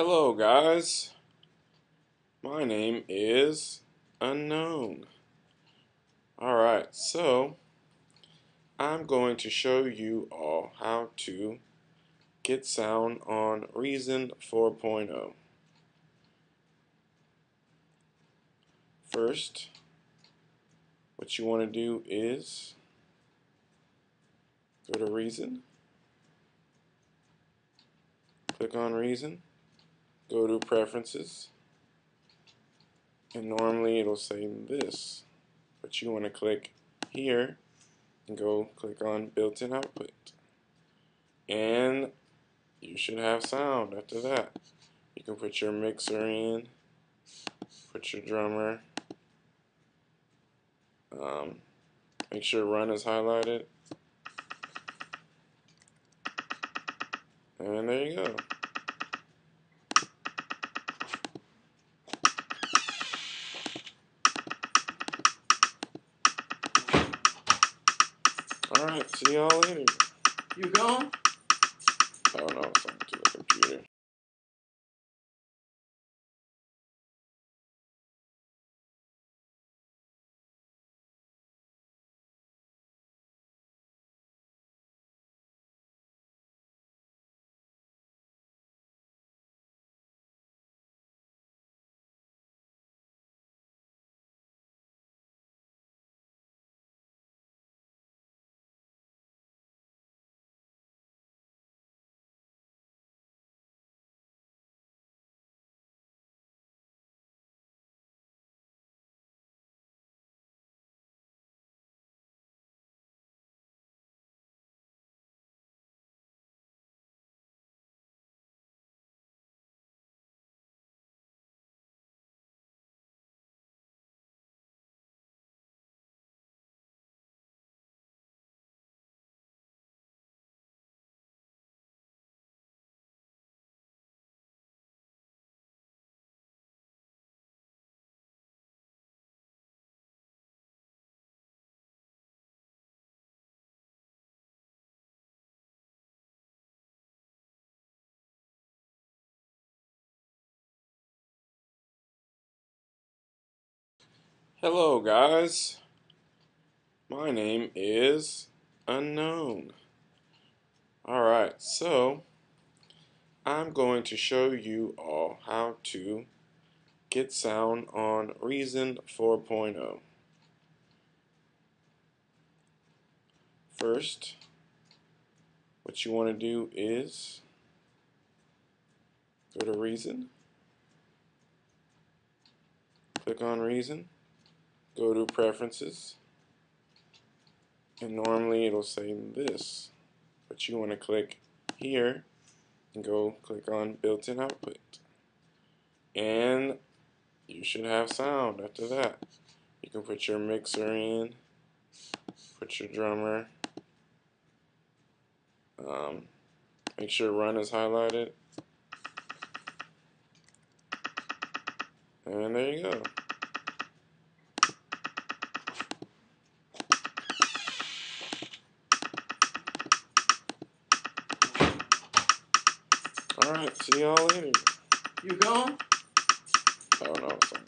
Hello guys, my name is Unknown. Alright, so I'm going to show you all how to get sound on Reason 4.0. First, what you want to do is go to Reason, click on Reason, go to Preferences, and normally it'll say this, but you want to click here and go click on Built-in Output, and you should have sound after that. You can put your mixer in, put your drummer, make sure Run is highlighted, and there you go. Alright, see y'all later. You gone? Oh no, it's on to the computer. Hello guys, my name is Unknown. Alright, so I'm going to show you all how to get sound on Reason 4.0. First, what you want to do is go to Reason, click on Reason, go to Preferences, and normally it'll say this, but you want to click here and go click on Built-in Output, and you should have sound after that. You can put your mixer in, put your drummer, make sure Run is highlighted, and there you go. Alright, see y'all later. You gone? Oh no, it's on